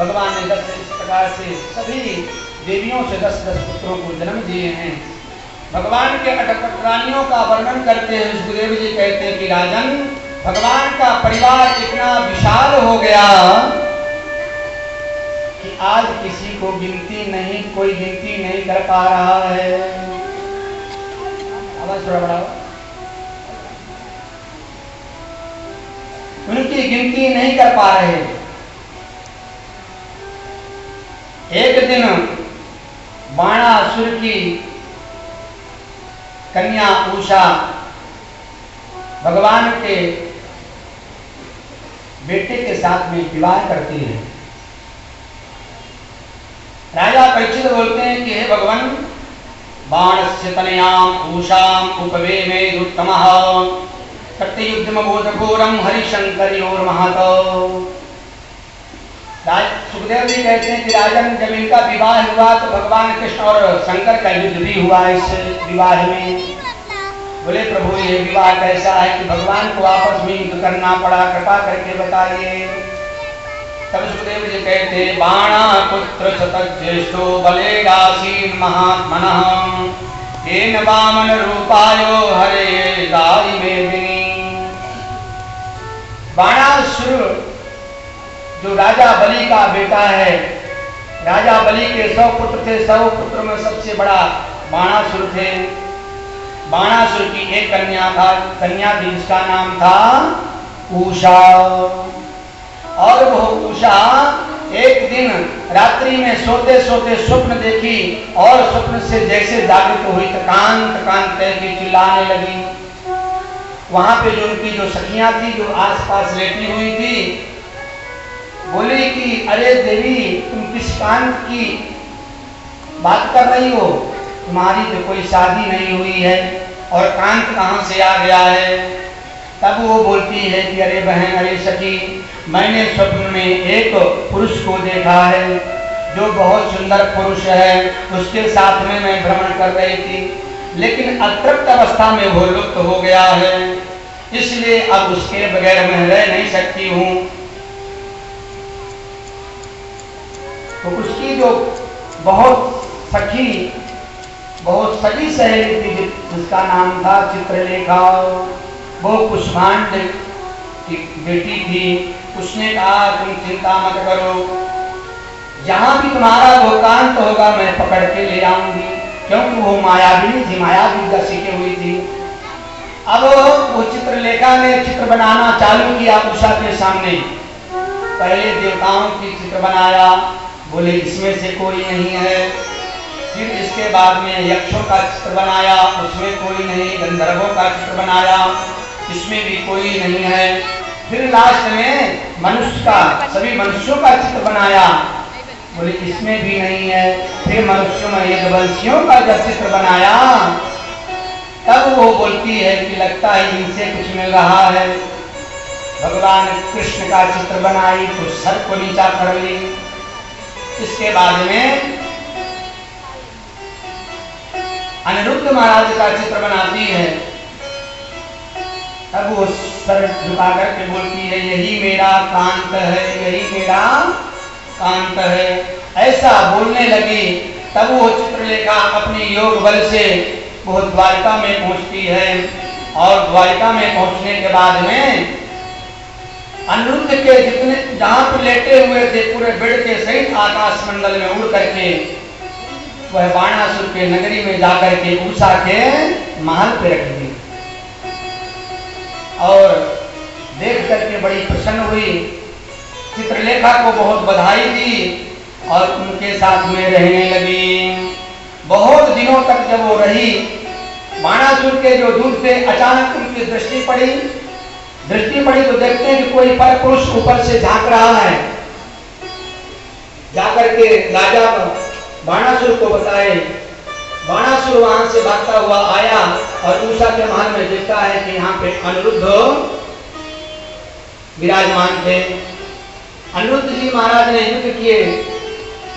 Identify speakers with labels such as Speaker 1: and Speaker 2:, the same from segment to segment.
Speaker 1: भगवान ने 10 इस प्रकार से सभी देवियों से 10-10 पुत्रों को जन्म दिए हैं। भगवान के अटकरानियों का वर्णन करते हैं सुखदेव जी कहते हैं कि राजन, भगवान का परिवार इतना विशाल हो गया कि आज किसी को कोई गिनती नहीं कर पा रहा है। आवाज थोड़ा बढ़ाओ। उनकी गिनती नहीं कर पा रहे। एक दिन बाणासुर की कन्या उषा भगवान के बेटे के साथ में विवाह करती है। राजा परीक्षित बोलते हैं कि हे भगवान, बाणस्य तनयाम उषाम उपवेमे उत्तमः सत्ययुद्धम बोधघोरम हरिशंकरियोर महतो। सुखदेव जी कहते हैं कि राजन, जब इनका विवाह हुआ तो भगवान कृष्ण और शंकर का युद्ध भी हुआ इस विवाह में। बोले प्रभु, ये विवाह कैसा है कि भगवान को आपस में युद्ध करना पड़ा, कृपा करके बताइए। तब सुखदेव जी कहते, बाणा पुत्र शतज्येष्ठो बलेगासीन महात्मनः येन वामन रूपायो हरे दाई मेदिनी। बाणासुर जो राजा बलि का बेटा है, राजा बलि के 100 पुत्र थे, 100 पुत्रों में सबसे बड़ा बाणासुर थे। बाणासुर की एक कन्या थी जिसका नाम था उषा। और वो उषा एक दिन रात्रि में सोते सोते स्वप्न देखी और स्वप्न से जैसे जागृत हुई तो कांत करके चिल्लाने लगी। वहां पे जो उनकी जो सखियां थी, जो आसपास लेटी हुई थी, बोली कि अरे देवी, तुम किस कांत की बात कर रही हो? तुम्हारी तो कोई शादी नहीं हुई है और कांत कहां से आ गया है? तब वो बोलती है कि अरे बहन, अरे सखी, मैंने स्वप्न में एक पुरुष को देखा है जो बहुत सुंदर पुरुष है, उसके साथ में मैं भ्रमण कर रही थी, लेकिन अतृप्त अवस्था में वो लुप्त हो गया है, इसलिए अब उसके बगैर मैं रह नहीं सकती हूँ। तो उसकी जो बहुत सगी सहेली थी जिसका नाम था चित्रलेखा, वो कुष्मांड की बेटी थी। उसने कहा तुम चिंता मत करो, जहां भी तुम्हारा वो कांत होगा मैं पकड़ के ले आऊंगी, क्योंकि वो मायाविनी थी, मायावी विद्या सीखी हुई थी। अब वो चित्रलेखा ने चित्र बनाना चालू किया उषा के सामने। पहले देवताओं की चित्र बनाया, बोले इसमें से कोई नहीं है। फिर इसके बाद में यक्षों का चित्र बनाया, उसमें कोई नहीं। गंधर्वों का चित्र बनाया, इसमें भी कोई नहीं है। फिर लास्ट में मनुष्य का, सभी मनुष्यों का चित्र बनाया, बोले इसमें भी नहीं है। फिर मनुष्यों में यज्ञवंशियों का जब चित्र बनाया, तब वो बोलती है कि लगता है इनसे कुछ मिल रहा है। भगवान कृष्ण का चित्र बनाई तो सर को नीचा कर ली। इसके बाद में अनिरुद्ध महाराज का चित्र बनाती है, तब वो सर झुका करके बोलती है यही मेरा कांत है, यही मेरा कांत है। ऐसा बोलने लगी। तब वो चित्रलेखा अपनी योग बल से वो द्वारिका में पहुंचती है और द्वारिका में पहुंचने के बाद में अनिरुद्ध के जितने जहां पर लेटे हुए थे पूरे बेड के सहित आकाश मंडल में उड़ करके वह बाणासुर के नगरी में जाकर के उषा के महल पे रख दी और देख करके बड़ी प्रसन्न हुई। चित्रलेखा को बहुत बधाई दी और उनके साथ में रहने लगी। बहुत दिनों तक जब वो रही, बाणासुर के जो दूर थे, अचानक उनकी दृष्टि पड़ी तो देखते हैं कि कोई पर पुरुष ऊपर से झांक रहा है। जाकर के राजा बाणासुर को बताए। बाणासुर वहां से भागता हुआ आया और उषा के महल में देखता है कि यहाँ पे अनिरुद्ध विराजमान थे। अनिरुद्ध जी महाराज ने युद्ध किए,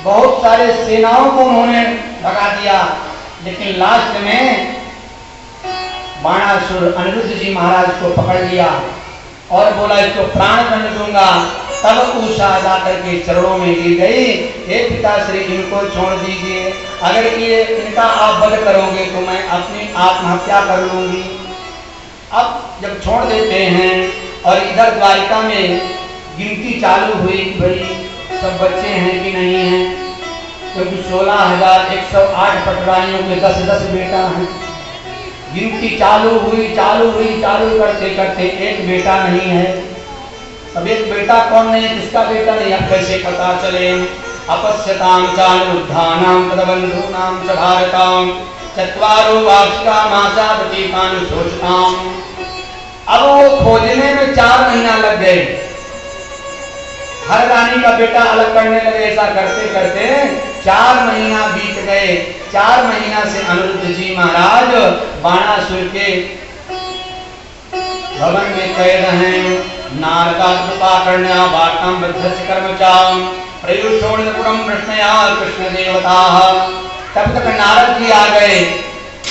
Speaker 1: बहुत सारे सेनाओं को उन्होंने भगा दिया, लेकिन लास्ट में बाणासुर अनिरुद्ध जी महाराज को पकड़ लिया और बोला इसको प्राण दंड दूंगा तब उषा जाकर के चरणों में गिर गई, हे पिताश्री इनको छोड़ दीजिए, अगर ये इनका आप वध करोगे तो मैं अपनी आत्महत्या कर लूंगी। अब जब छोड़ देते हैं और इधर द्वारिका में गिनती चालू हुई कि भाई सब बच्चे हैं कि नहीं हैं, क्योंकि 16,108 पटरानियों के 10-10 बेटा हैं। गिनती चालू हुई करते करते एक बेटा नहीं है। अब एक बेटा कौन नहीं, किसका बेटा नहीं, अब कैसे पता चले। अपश्यतां चानुरुद्धानां तदबन्धूनां च भारतां चत्वारो वार्षिका मासा प्रतीकानि शोचताम्। अब वो खोजने में 4 महीना लग गए, हर रानी का बेटा अलग करने लगे। ऐसा करते करते 4 महीना बीत गए। 4 महीना से अनिरुद्ध जी महाराज बाणासुर के भवन में कैद हैं। नारदा कृपा करण्या वार्तां बद्धस्य कर्मचां प्रयुषोणपुरं प्रश्नया कृष्ण देवता। तब तक नारद जी आ गए,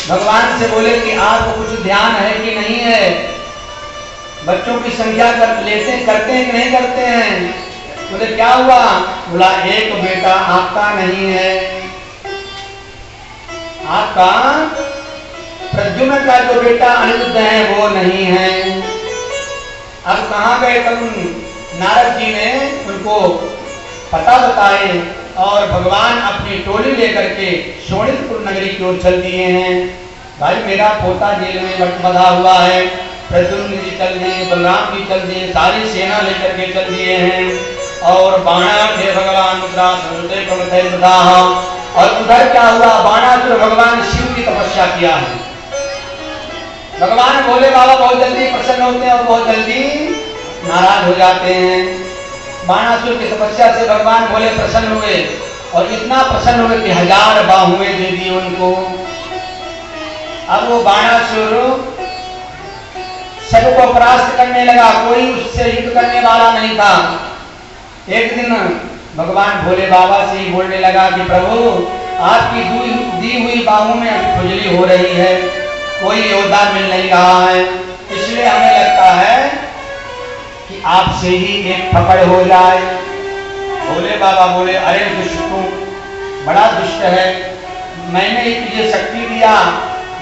Speaker 1: भगवान से बोले कि आपको कुछ ध्यान है कि नहीं है, बच्चों की संख्या करते हैं कि नहीं करते हैं। बोले क्या हुआ, बोला एक बेटा आपका नहीं है, आपका प्रद्युम्न का जो बेटा अनिरुद्ध है वो नहीं है। अब कहाँ गए तब नारद जी ने उनको पता बताए और भगवान अपनी टोली लेकर के शोणितपुर नगरी की ओर चल दिए हैं। भाई मेरा पोता जेल में बंधा हुआ है, प्रद्युम्न जी चल दिए, बलराम जी चल दिए, सारी सेना लेकर के चल दिए हैं। और बाणासुर भगवान और उधर क्या हुआ, बाणासुर भगवान शिव की तपस्या किया है। भगवान भोले बाबा बहुत जल्दी प्रसन्न होते हैं और बहुत जल्दी नाराज हो जाते हैं। बाणासुर की तपस्या से भगवान भोले प्रसन्न हुए और इतना प्रसन्न हुए कि 1000 बाहुएं दे दी उनको। अब वो बाणासुर सबको परास्त करने लगा, कोई उससे युद्ध करने वाला नहीं था। एक दिन भगवान भोले बाबा से ही बोलने लगा कि प्रभु आपकी दी हुई बाहों में खुजली हो रही है, कोई योद्धा मिल नहीं रहा है, इसलिए हमें लगता है कि आपसे ही एक पकड़ हो जाए। भोले बाबा बोले अरे दुष्ट तू बड़ा दुष्ट है, मैंने ही तुझे शक्ति दिया,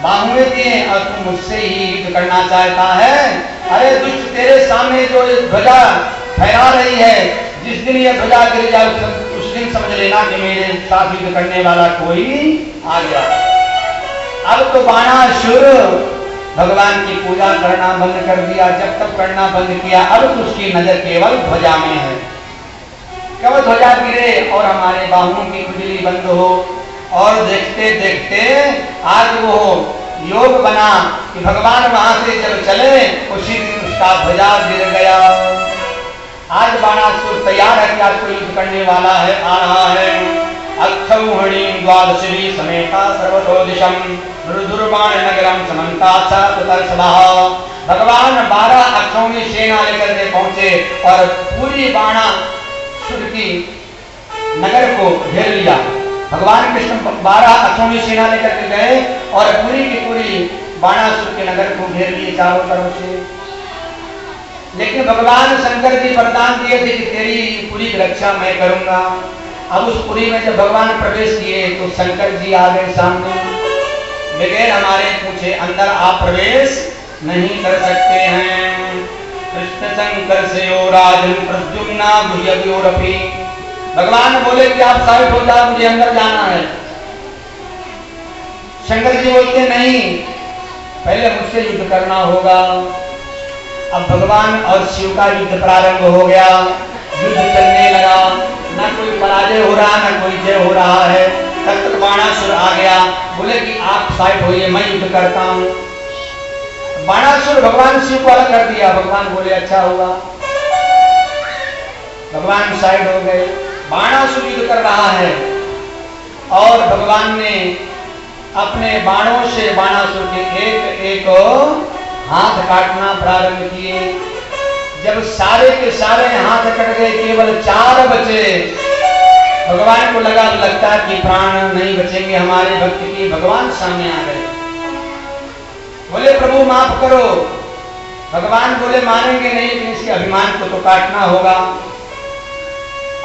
Speaker 1: बाहुएं दिए और तू मुझसे ही युद्ध करना चाहता है। अरे दुष्ट तेरे सामने जो ध्वजा फहरा रही है, जिस दिन ये ध्वजा गिर जाए उस दिन समझ लेना कि मेरे साथ युद्ध करने वाला कोई आ गया। अब तो बाणासुर भगवान की पूजा करना बंद कर दिया, जब तक करना बंद किया अब तो उसकी नजर केवल ध्वजा में है। कब ध्वजा गिरे और हमारे बाहुओं की खुजली बंद हो, और देखते देखते आज वो योग बना कि भगवान वहां से जब चले उसी दिन उसका ध्वजा गिर गया। आज बाणासुर तैयार है कि आज कोई युद्ध करने वाला है, आ रहा है। अक्षौहिणी द्वादशी समेता सर्वतो दिशम दुर्बाण नगरम समन्ता सतर्सभा। भगवान 12 अक्षौहिणी सेना लेकर के पहुंचे और पूरी बाणासुर की नगर को घेर लिया। भगवान कृष्ण 12 अक्षौहिणी सेना लेकर के गए और पूरी की पूरी बाणासुर के नगर को घेर लिए चारों तरफ से। लेकिन भगवान शंकर जी वरदान दिए थे कि तेरी पूरी रक्षा मैं करूंगा। अब उस पुरी में जब भगवान प्रवेश किए तो शंकर जी आ गए सामने, बगैर हमारे पूछे अंदर आप प्रवेश नहीं कर सकते हैं। कृष्ण शंकर से ओ राजन प्रद्युम्ना गुह्ययोरपि। भगवान बोले कि आप साबित हो जाओ, मुझे अंदर जाना है। शंकर जी बोलते नहीं, पहले मुझसे युद्ध करना होगा। अब भगवान और शिव का युद्ध प्रारंभ हो गया, युद्ध चलने लगा, ना कोई पराजय हो रहा ना कोई जय हो रहा है। तब तक बाणासुर आ गया, बोले कि आप साइड होइए, मैं युद्ध करता हूँ। बाणासुर भगवान शिव को अलग कर दिया। भगवान बोले अच्छा हुआ, भगवान साइड हो गए। बाणासुर युद्ध कर रहा है और भगवान ने अपने बाणों से बाणासुर के एक एक हाथ काटना प्रारंभ किए। जब सारे के सारे हाथ कट गए, केवल 4 बचे। भगवान को लगता कि प्राण नहीं बचेंगे हमारे भक्त की। भगवान सामने आ गए, बोले प्रभु माफ करो। भगवान बोले मानेंगे नहीं, लेकिन इसके अभिमान को तो काटना होगा।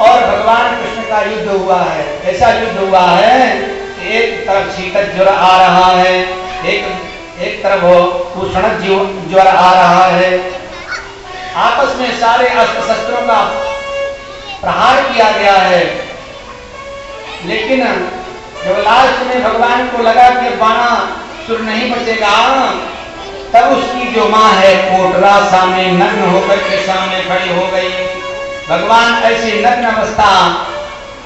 Speaker 1: और भगवान कृष्ण का युद्ध हुआ है। ऐसा युद्ध हुआ है कि एक तरफ शीतल ज्वर आ रहा है, एक तरफ उष्ण ज्वर आ रहा है। आपस में सारे अस्त्र शस्त्रों का प्रहार किया गया है, लेकिन जब लास्ट में भगवान को लगा कि बाणासुर नहीं बचेगा, तब उसकी जो माँ है कोटरा सामने नग्न होकर के सामने खड़ी हो गई। भगवान ऐसी नग्न अवस्था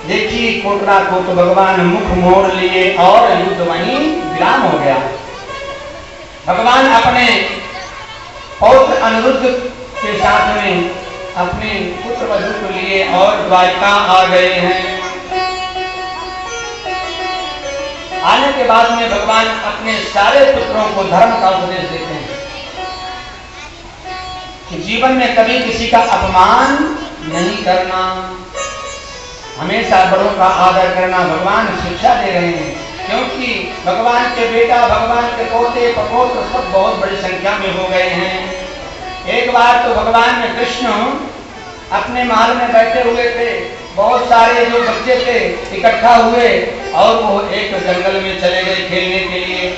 Speaker 1: देखी कोटरा को तो भगवान मुख मोड़ लिए और युद्ध वहीं विराम हो गया। भगवान अपने पौत्र अनिरुद्ध के साथ में अपने पुत्र वधू को लिए और द्वारिका आ गए हैं। आने के बाद में भगवान अपने सारे पुत्रों को धर्म का उपदेश देते हैं कि जीवन में कभी किसी का अपमान नहीं करना, हमेशा बड़ों का आदर करना। भगवान शिक्षा दे रहे हैं, क्योंकि भगवान के बेटा, भगवान के पोते पपोत्र सब बहुत बड़ी संख्या में हो गए हैं। एक बार तो भगवान में कृष्ण अपने महल में बैठे हुए थे, बहुत सारे जो बच्चे थे इकट्ठा हुए और वो एक जंगल में चले गए खेलने के लिए।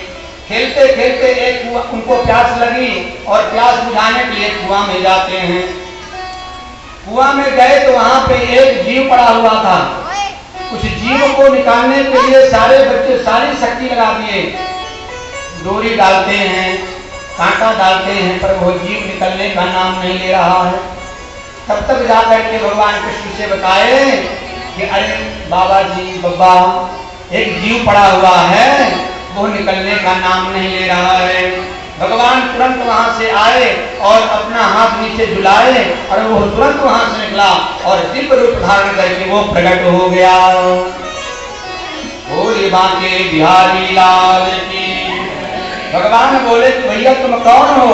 Speaker 1: खेलते खेलते एक उनको प्यास लगी और प्यास बुझाने के लिए कुआं में जाते हैं। कुआं में गए तो वहां पे एक जीव पड़ा हुआ था। उस जीव को निकालने के लिए सारे बच्चे सारी शक्ति लगा दिए, डोरी डालते हैं, कांटा डालते हैं, पर वो जीव निकलने का नाम नहीं ले रहा है। तब तक जाकर के भगवान कृष्ण से बताए कि अरे बाबा जी, बब्बा, एक जीव पड़ा हुआ है, वो निकलने का नाम नहीं ले रहा है। भगवान तुरंत वहां से आए और अपना हाथ नीचे झुलाए और वो तुरंत वहां से निकला और दिव्य रूप धारण करके वो प्रकट हो गया। बोले बांके बिहारी लाल की। भगवान बोले कि भैया तुम कौन हो?